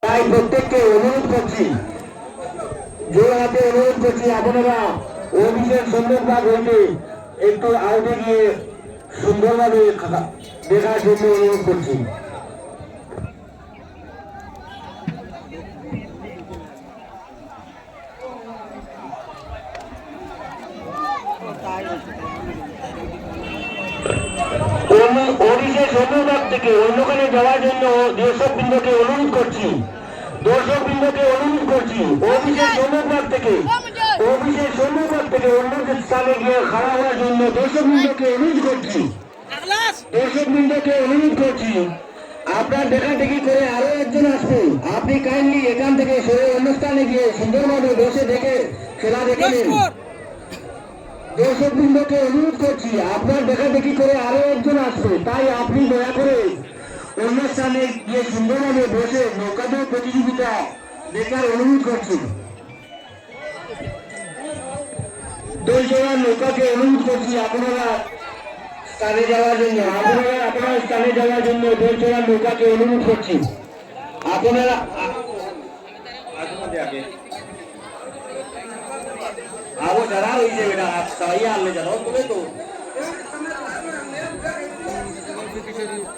তাই প্রত্যেককে অনুরোধ করছি, জোর হাতে অনুরোধ করছি আপনারা অভিষেক সম্মুখভাগ হইতে একটু আউটে গিয়ে সুন্দরভাবে দেখার জন্য অনুরোধ করছি। অভিষেক সম্মুখভাগ থেকে অন্যখানে যাওয়ার জন্য দর্শকবৃন্দকে অনুরোধ করছি, অভিষেক সম্মুখভাগ থেকে অন্য স্থানে গিয়ে খাড়া হওয়ার জন্য দর্শকবৃন্দকে অনুরোধ করছি, আপনার দেখাদেখি করে আরো একজন আসবেন, আপনি কাইন্ডলি এখান থেকে সরে অন্য স্থানে গিয়ে সুন্দরভাবে বসে দেখে খেলা দেখে নিন। দর্শকবৃন্দকে অনুরোধ করছি, আপনার দেখাদেখি করে আরো একজন আসবে, তাই আপনি দয়া করে অন্য স্থানে গিয়ে সুন্দরভাবে বসে নৌকাদৌড় প্রতিযোগিতা দেখার অনুরোধ করছি। দোল জোড়ার নৌকাকে অনুরোধ করছি আপনারা স্থানে যাওয়ার জন্য, আপনার স্থানে যাওয়ার জন্য দোল জোড়ার নৌকাকে অনুরোধ করছি। আপনারা আবো যারা হয়েছে বেটা সবাই আনলে জানো তুমি তো